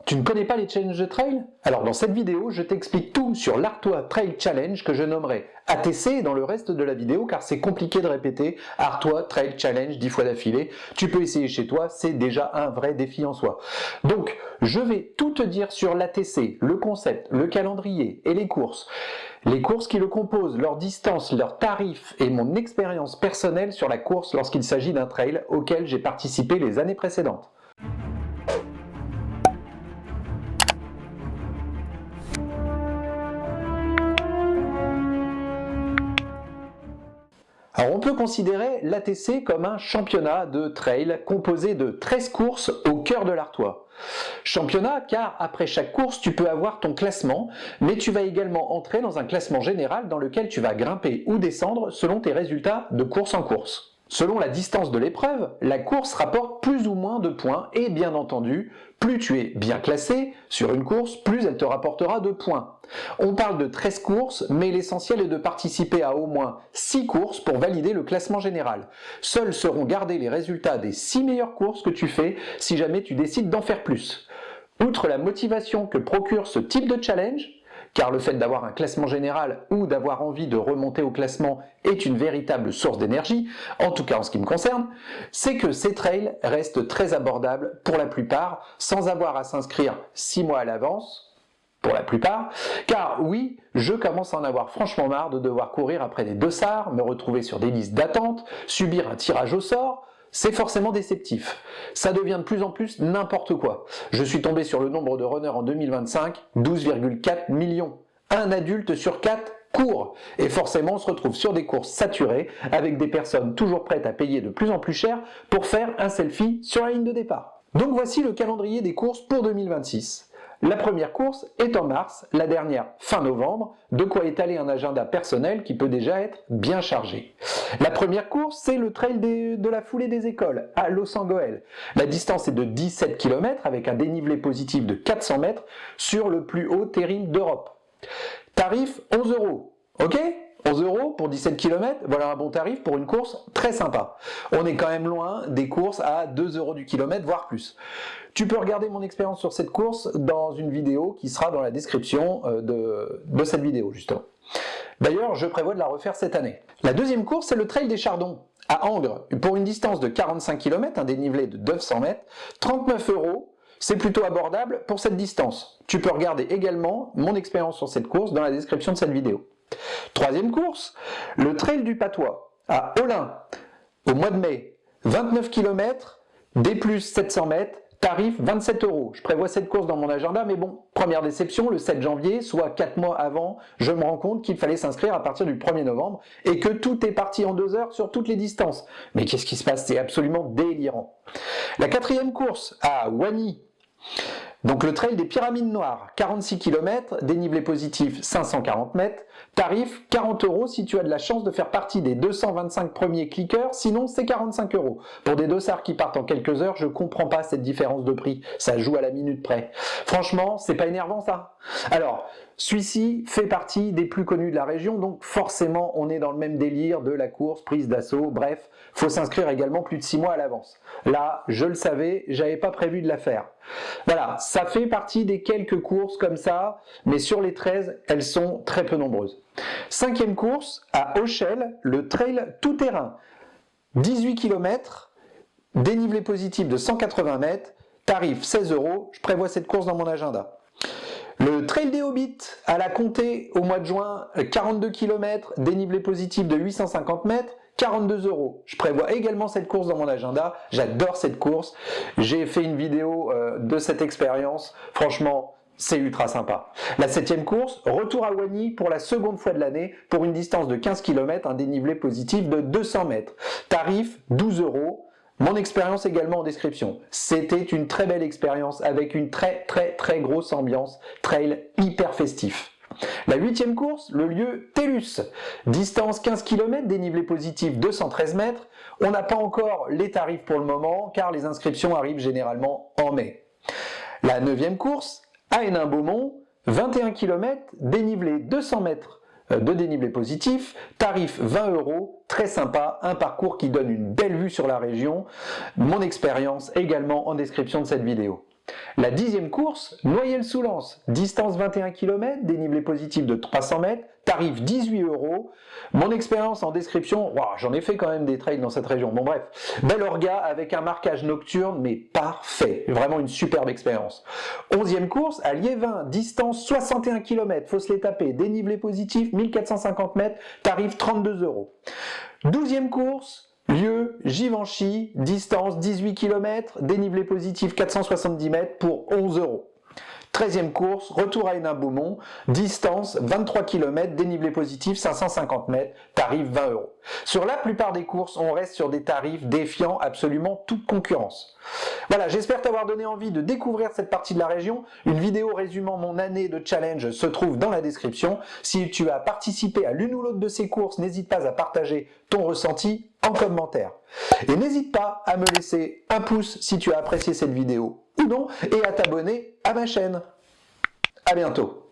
Tu ne connais pas les challenges de trail? Alors dans cette vidéo, je t'explique tout sur l'Artois Trail Challenge que je nommerai ATC dans le reste de la vidéo car c'est compliqué de répéter Artois Trail Challenge 10 fois d'affilée. Tu peux essayer chez toi, c'est déjà un vrai défi en soi. Donc je vais tout te dire sur l'ATC, le concept, le calendrier et les courses. Les courses qui le composent, leur distance, leurs tarifs et mon expérience personnelle sur la course lorsqu'il s'agit d'un trail auquel j'ai participé les années précédentes. Alors on peut considérer l'ATC comme un championnat de trail composé de 13 courses au cœur de l'Artois. Championnat car après chaque course tu peux avoir ton classement, mais tu vas également entrer dans un classement général dans lequel tu vas grimper ou descendre selon tes résultats de course en course. Selon la distance de l'épreuve, la course rapporte plus ou moins de points et bien entendu, plus tu es bien classé sur une course, plus elle te rapportera de points. On parle de 13 courses, mais l'essentiel est de participer à au moins 6 courses pour valider le classement général. Seuls seront gardés les résultats des 6 meilleures courses que tu fais si jamais tu décides d'en faire plus. Outre la motivation que procure ce type de challenge, car le fait d'avoir un classement général ou d'avoir envie de remonter au classement est une véritable source d'énergie, en tout cas en ce qui me concerne, c'est que ces trails restent très abordables pour la plupart, sans avoir à s'inscrire 6 mois à l'avance, pour la plupart, car oui, je commence à en avoir franchement marre de devoir courir après des dossards, me retrouver sur des listes d'attente, subir un tirage au sort. C'est forcément déceptif. Ça devient de plus en plus n'importe quoi. Je suis tombé sur le nombre de runners en 2025, 12,4 millions. Un adulte sur 4 court. Et forcément, on se retrouve sur des courses saturées, avec des personnes toujours prêtes à payer de plus en plus cher pour faire un selfie sur la ligne de départ. Donc voici le calendrier des courses pour 2026. La première course est en mars, la dernière fin novembre, de quoi étaler un agenda personnel qui peut déjà être bien chargé. La première course, c'est le trail de la foulée des écoles à Losangoël. La distance est de 17 km avec un dénivelé positif de 400 mètres sur le plus haut terril d'Europe. Tarif 11 €. Ok ? 11 € pour 17 km, voilà un bon tarif pour une course très sympa. On est quand même loin des courses à 2 € du kilomètre, voire plus. Tu peux regarder mon expérience sur cette course dans une vidéo qui sera dans la description de cette vidéo, justement. D'ailleurs, je prévois de la refaire cette année. La deuxième course, c'est le Trail des Chardons, à Angres, pour une distance de 45 km, un dénivelé de 900 mètres, 39 €. C'est plutôt abordable pour cette distance. Tu peux regarder également mon expérience sur cette course dans la description de cette vidéo. Troisième course, le Trail du Patois, à Olin, au mois de mai, 29 km, D+, 700 mètres, tarif 27 €. Je prévois cette course dans mon agenda, mais bon, première déception, le 7 janvier, soit 4 mois avant, je me rends compte qu'il fallait s'inscrire à partir du 1er novembre et que tout est parti en 2 heures sur toutes les distances. Mais qu'est-ce qui se passe? C'est absolument délirant. La quatrième course, à Wany, donc le trail des Pyramides Noires, 46 km, dénivelé positif 540 mètres, tarif 40 € si tu as de la chance de faire partie des 225 premiers clickers, sinon c'est 45 €. Pour des dossards qui partent en quelques heures, je comprends pas cette différence de prix, ça joue à la minute près. Franchement, c'est pas énervant ça? Alors, celui-ci fait partie des plus connus de la région, donc forcément on est dans le même délire de la course, prise d'assaut, bref, faut s'inscrire également plus de 6 mois à l'avance. Là, je le savais, j'avais pas prévu de la faire. Voilà, ça fait partie des quelques courses comme ça, mais sur les 13, elles sont très peu nombreuses. Cinquième course, à Auchel, le trail tout-terrain, 18 km, dénivelé positif de 180 mètres, tarif 16 €, je prévois cette course dans mon agenda. Le Trail des Hobbits à la Comté au mois de juin, 42 km, dénivelé positif de 850 mètres, 42 €. Je prévois également cette course dans mon agenda, j'adore cette course, j'ai fait une vidéo de cette expérience, franchement c'est ultra sympa. La septième course, retour à Wany pour la seconde fois de l'année, pour une distance de 15 km, un dénivelé positif de 200 mètres. Tarif 12 €. Mon expérience également en description. C'était une très belle expérience avec une très grosse ambiance, trail hyper festif. La huitième course, le lieu Tellus, distance 15 km, dénivelé positif 213 mètres. On n'a pas encore les tarifs pour le moment car les inscriptions arrivent généralement en mai. La neuvième course, à Hénin-Beaumont, 21 km, dénivelé 200 mètres de dénivelé positif, tarif 20 €, très sympa, un parcours qui donne une belle vue sur la région. Mon expérience également en description de cette vidéo. La 10e course, Noyelles-sous-Lens, distance 21 km, dénivelé positif de 300 mètres, tarif 18 €. Mon expérience en description, wow, j'en ai fait quand même des trails dans cette région. Bon bref, bel orga avec un marquage nocturne, mais parfait. Vraiment une superbe expérience. 11e course, à Liévin, distance 61 km, faut se les taper, dénivelé positif 1450 mètres, tarif 32 €. 12e course, lieu Givenchy, distance 18 km, dénivelé positif 470 mètres pour 11 €. 13e course, retour à Hénin-Beaumont, distance 23 km, dénivelé positif 550 mètres, tarif 20 €. Sur la plupart des courses, on reste sur des tarifs défiant absolument toute concurrence. Voilà, j'espère t'avoir donné envie de découvrir cette partie de la région. Une vidéo résumant mon année de challenge se trouve dans la description. Si tu as participé à l'une ou l'autre de ces courses, n'hésite pas à partager ton ressenti en commentaire. Et n'hésite pas à me laisser un pouce si tu as apprécié cette vidéo ou non, et à t'abonner à ma chaîne. À bientôt.